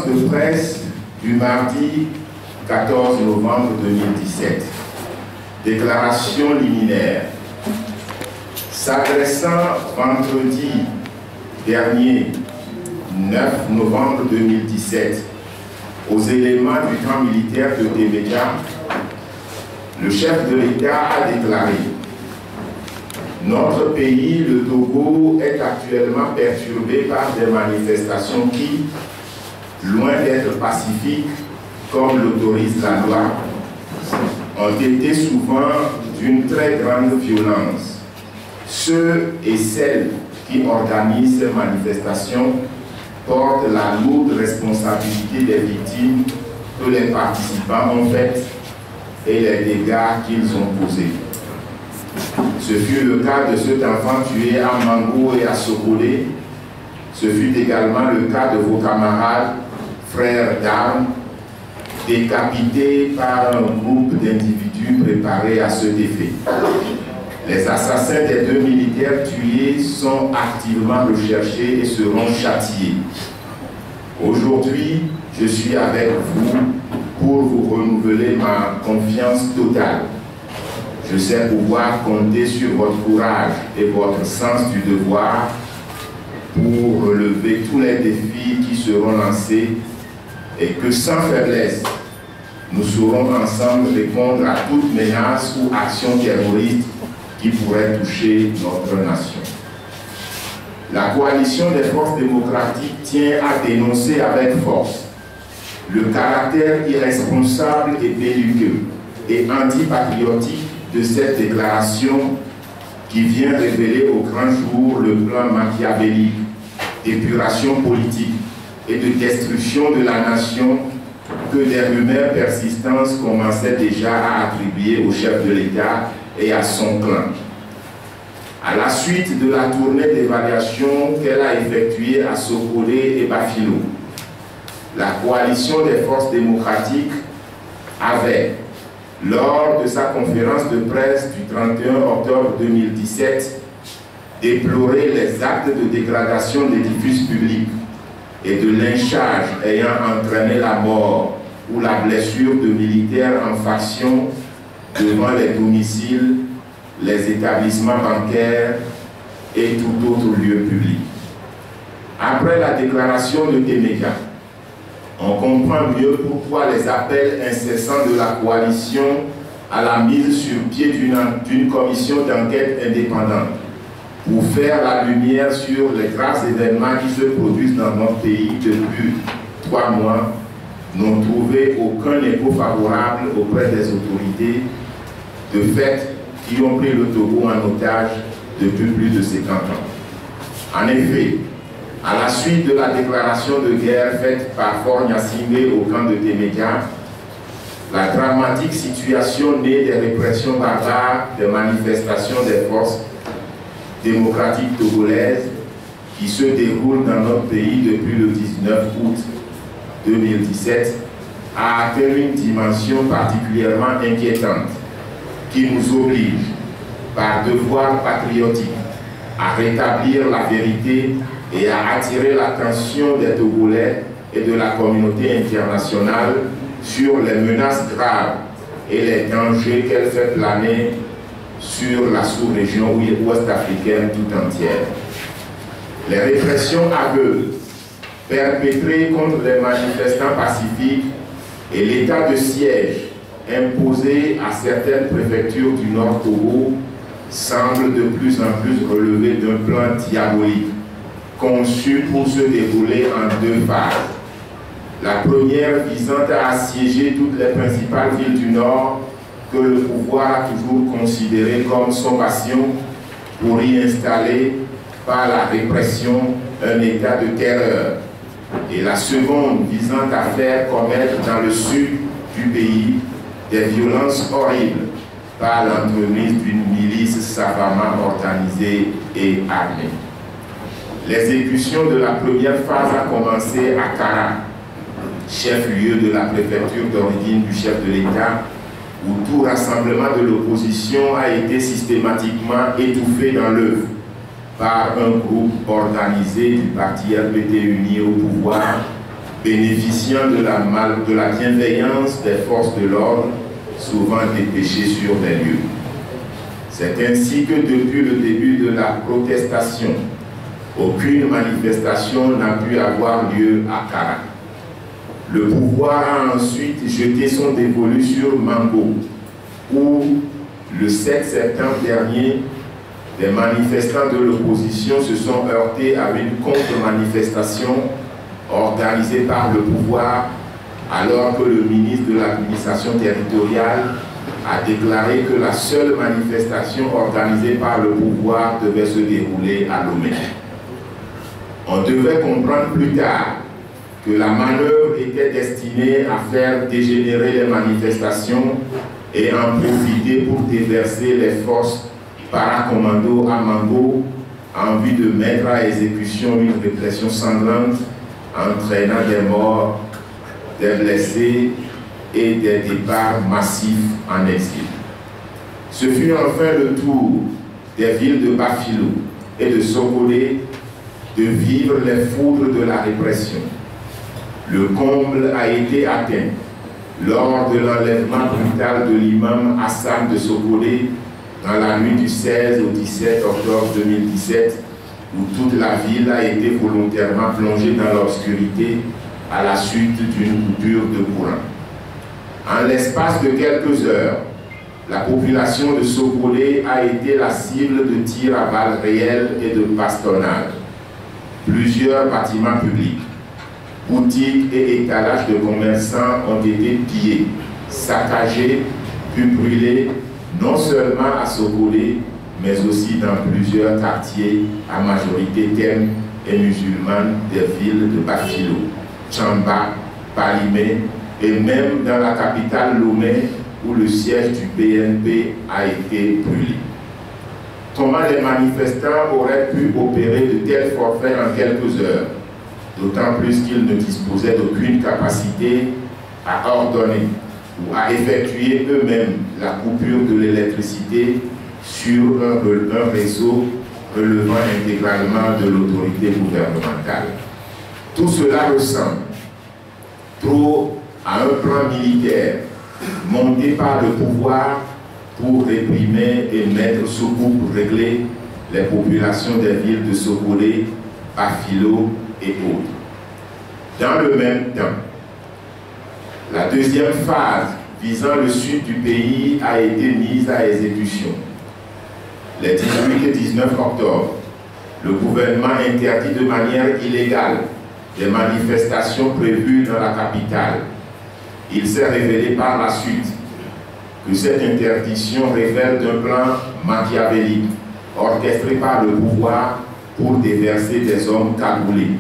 de presse du mardi 14 novembre 2017. Déclaration liminaire. S'adressant vendredi dernier, 9 novembre 2017, aux éléments du camp militaire de Témédia, le chef de l'État a déclaré: notre pays, le Togo, est actuellement perturbé par des manifestations qui, loin d'être pacifiques, comme l'autorise la loi, ont été souvent d'une très grande violence. Ceux et celles qui organisent ces manifestations portent la lourde responsabilité des victimes que les participants ont faites et les dégâts qu'ils ont causés. Ce fut le cas de cet enfant tué à Mango et à Sokolé. Ce fut également le cas de vos camarades, frères d'armes, décapités par un groupe d'individus préparés à cet effet. Les assassins des 2 militaires tués sont activement recherchés et seront châtiés. Aujourd'hui, je suis avec vous pour vous renouveler ma confiance totale. Je sais pouvoir compter sur votre courage et votre sens du devoir pour relever tous les défis qui seront lancés et que sans faiblesse, nous saurons ensemble répondre à toute menace ou action terroriste qui pourrait toucher notre nation. La coalition des forces démocratiques tient à dénoncer avec force le caractère irresponsable et belliqueux et antipatriotique de cette déclaration qui vient révéler au grand jour le plan machiavélique d'épuration politique et de destruction de la nation que des rumeurs persistantes commençaient déjà à attribuer au chef de l'État et à son clan. À la suite de la tournée d'évaluation qu'elle a effectuée à Sokolé et Bafilo, la coalition des forces démocratiques avait, lors de sa conférence de presse du 31 octobre 2017, déploré les actes de dégradation d'édifices publics et de lynchage ayant entraîné la mort ou la blessure de militaires en faction devant les domiciles, les établissements bancaires et tout autre lieu public. Après la déclaration de Témédia, on comprend mieux pourquoi les appels incessants de la coalition à la mise sur pied d'une commission d'enquête indépendante pour faire la lumière sur les graves événements qui se produisent dans notre pays depuis 3 mois n'ont trouvé aucun écho favorable auprès des autorités, de fait, qui ont pris le Togo en otage depuis plus de 50 ans. En effet, à la suite de la déclaration de guerre faite par Faure Gnassingbé au camp de Témédia, la dramatique situation née des répressions barbares des manifestations des forces démocratiques togolaises qui se déroulent dans notre pays depuis le 19 août 2017 a atteint une dimension particulièrement inquiétante qui nous oblige, par devoir patriotique, à rétablir la vérité et à attirer l'attention des Togolais et de la communauté internationale sur les menaces graves et les dangers qu'elle fait planer sur la sous-région ouest-africaine tout entière. Les répressions aveugles perpétrées contre les manifestants pacifiques et l'état de siège imposé à certaines préfectures du Nord Togo semblent de plus en plus relever d'un plan diabolique conçu pour se dérouler en 2 phases. La première visant à assiéger toutes les principales villes du Nord que le pouvoir a toujours considérées comme son bastion pour y installer par la répression un état de terreur. Et la seconde visant à faire commettre dans le sud du pays des violences horribles par l'entremise d'une milice savamment organisée et armée. L'exécution de la première phase a commencé à Kara, chef-lieu de la préfecture d'origine du chef de l'État, où tout rassemblement de l'opposition a été systématiquement étouffé dans l'œuvre par un groupe organisé du parti RPT uni au pouvoir, bénéficiant de la bienveillance des forces de l'ordre, souvent dépêchées sur les lieux. C'est ainsi que depuis le début de la protestation, aucune manifestation n'a pu avoir lieu à Kara. Le pouvoir a ensuite jeté son dévolu sur Mango, où le 7 septembre dernier, des manifestants de l'opposition se sont heurtés à une contre-manifestation organisée par le pouvoir, alors que le ministre de l'administration territoriale a déclaré que la seule manifestation organisée par le pouvoir devait se dérouler à Lomé. On devait comprendre plus tard que la manœuvre était destinée à faire dégénérer les manifestations et en profiter pour déverser les forces paracommando à Mango en vue de mettre à exécution une répression sanglante entraînant des morts, des blessés et des départs massifs en exil. Ce fut enfin le tour des villes de Bafilo et de Sokolé de vivre les foudres de la répression. Le comble a été atteint lors de l'enlèvement brutal de l'imam Hassan de Sokolé dans la nuit du 16 au 17 octobre 2017, où toute la ville a été volontairement plongée dans l'obscurité à la suite d'une coupure de courant. En l'espace de quelques heures, la population de Sokolé a été la cible de tirs à balles réelles et de bastonnades. Plusieurs bâtiments publics, boutiques et étalages de commerçants ont été pillés, saccagés, puis brûlés, non seulement à Sokolé, mais aussi dans plusieurs quartiers à majorité thème et musulmane des villes de Bafilo, Tchamba, Palimé et même dans la capitale Lomé où le siège du BNP a été brûlé. Comment les manifestants auraient pu opérer de tels forfaits en quelques heures, d'autant plus qu'ils ne disposaient d'aucune capacité à ordonner ou à effectuer eux-mêmes la coupure de l'électricité sur un réseau relevant intégralement de l'autorité gouvernementale. Tout cela ressemble trop à un plan militaire monté par le pouvoir pour réprimer et mettre sous coupe pour régler les populations des villes de Sokolé, Bafilo et autres. Dans le même temps, la deuxième phase visant le sud du pays a été mise à exécution. Les 18 et 19 octobre, le gouvernement interdit de manière illégale les manifestations prévues dans la capitale. Il s'est révélé par la suite que cette interdiction révèle d'un plan machiavélique orchestré par le pouvoir pour déverser des hommes cagoulés,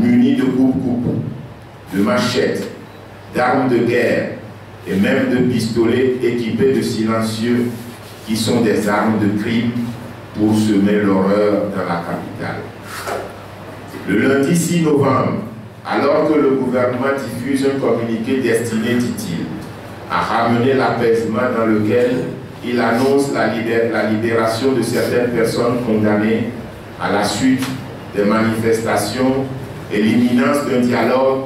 munis de coupe-coupe, de machettes, d'armes de guerre et même de pistolets équipés de silencieux qui sont des armes de crime pour semer l'horreur dans la capitale. Le lundi 6 novembre, alors que le gouvernement diffuse un communiqué destiné, dit-il, à ramener l'apaisement dans lequel il annonce la libération de certaines personnes condamnées à la suite des manifestations et l'imminence d'un dialogue,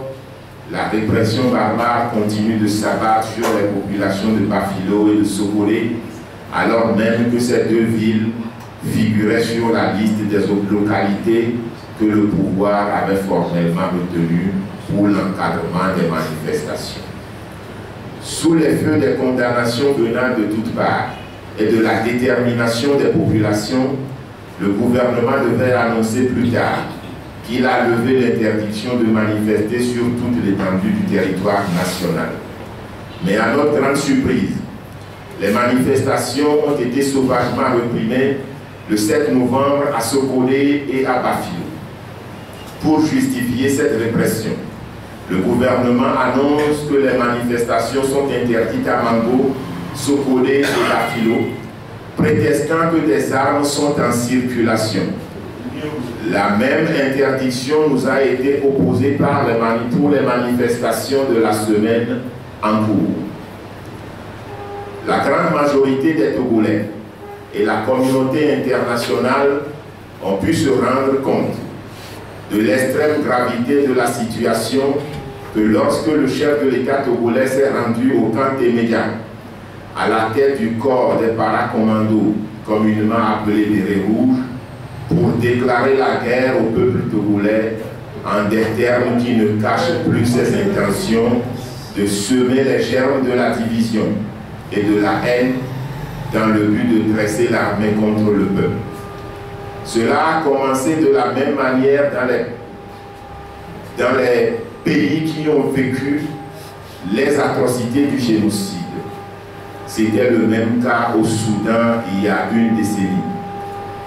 la répression barbare continue de s'abattre sur les populations de Bafilo et de Sokolé, alors même que ces deux villes figuraient sur la liste des autres localités que le pouvoir avait formellement retenues pour l'encadrement des manifestations. Sous les feux des condamnations venant de toutes parts et de la détermination des populations, le gouvernement devait annoncer plus tard qu'il a levé l'interdiction de manifester sur toute l'étendue du territoire national. Mais à notre grande surprise, les manifestations ont été sauvagement réprimées le 7 novembre à Sokolé et à Bafilo. Pour justifier cette répression, le gouvernement annonce que les manifestations sont interdites à Mango, Sokolé et Bafilo, prétextant que des armes sont en circulation. La même interdiction nous a été opposée pour les manifestations de la semaine en cours. La grande majorité des Togolais et la communauté internationale ont pu se rendre compte de l'extrême gravité de la situation que lorsque le chef de l'État togolais s'est rendu au camp Témédia, à la tête du corps des paracommandos, communément appelés bérets rouges, pour déclarer la guerre au peuple togolais en des termes qui ne cachent plus ses intentions de semer les germes de la division et de la haine dans le but de dresser l'armée contre le peuple. Cela a commencé de la même manière dans les pays qui ont vécu les atrocités du génocide. C'était le même cas au Soudan il y a une décennie.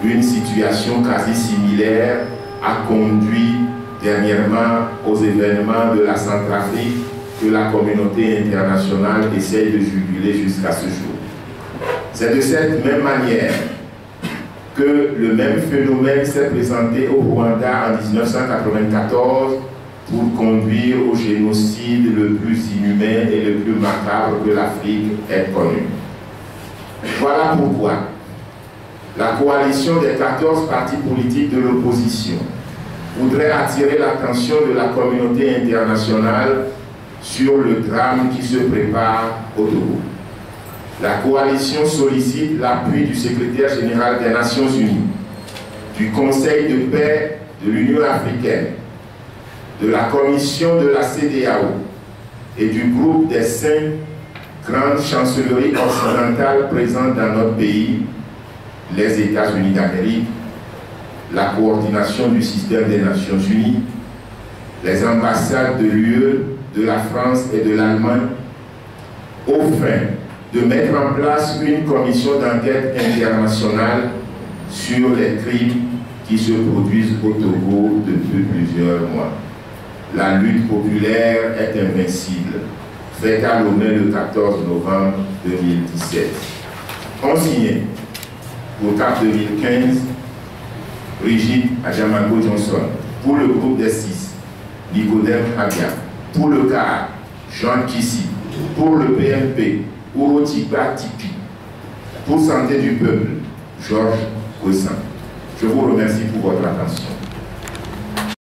Une situation quasi similaire a conduit dernièrement aux événements de la Centrafrique que la communauté internationale essaye de juguler jusqu'à ce jour. C'est de cette même manière que le même phénomène s'est présenté au Rwanda en 1994 pour conduire au génocide le plus inhumain et le plus macabre que l'Afrique ait connu. Voilà pourquoi la coalition des 14 partis politiques de l'opposition voudrait attirer l'attention de la communauté internationale sur le drame qui se prépare au Togo. La coalition sollicite l'appui du secrétaire général des Nations Unies, du Conseil de paix de l'Union africaine, de la Commission de la CEDEAO et du groupe des 5 grandes chancelleries occidentales présentes dans notre pays, les États-Unis d'Amérique, la coordination du système des Nations Unies, les ambassades de l'UE, de la France et de l'Allemagne, au fin de mettre en place une commission d'enquête internationale sur les crimes qui se produisent au Togo depuis plusieurs mois. La lutte populaire est invincible, faite à Lomé le 14 novembre 2017. On signait pour CAP 2015 Brigitte Adjamago Johnson, pour le groupe des 6, Nicodème Abia, pour le CAR, Jean Kissi, pour le PMP, Urotiba Tipi, pour Santé du Peuple, Georges Kouessan. Je vous remercie pour votre attention.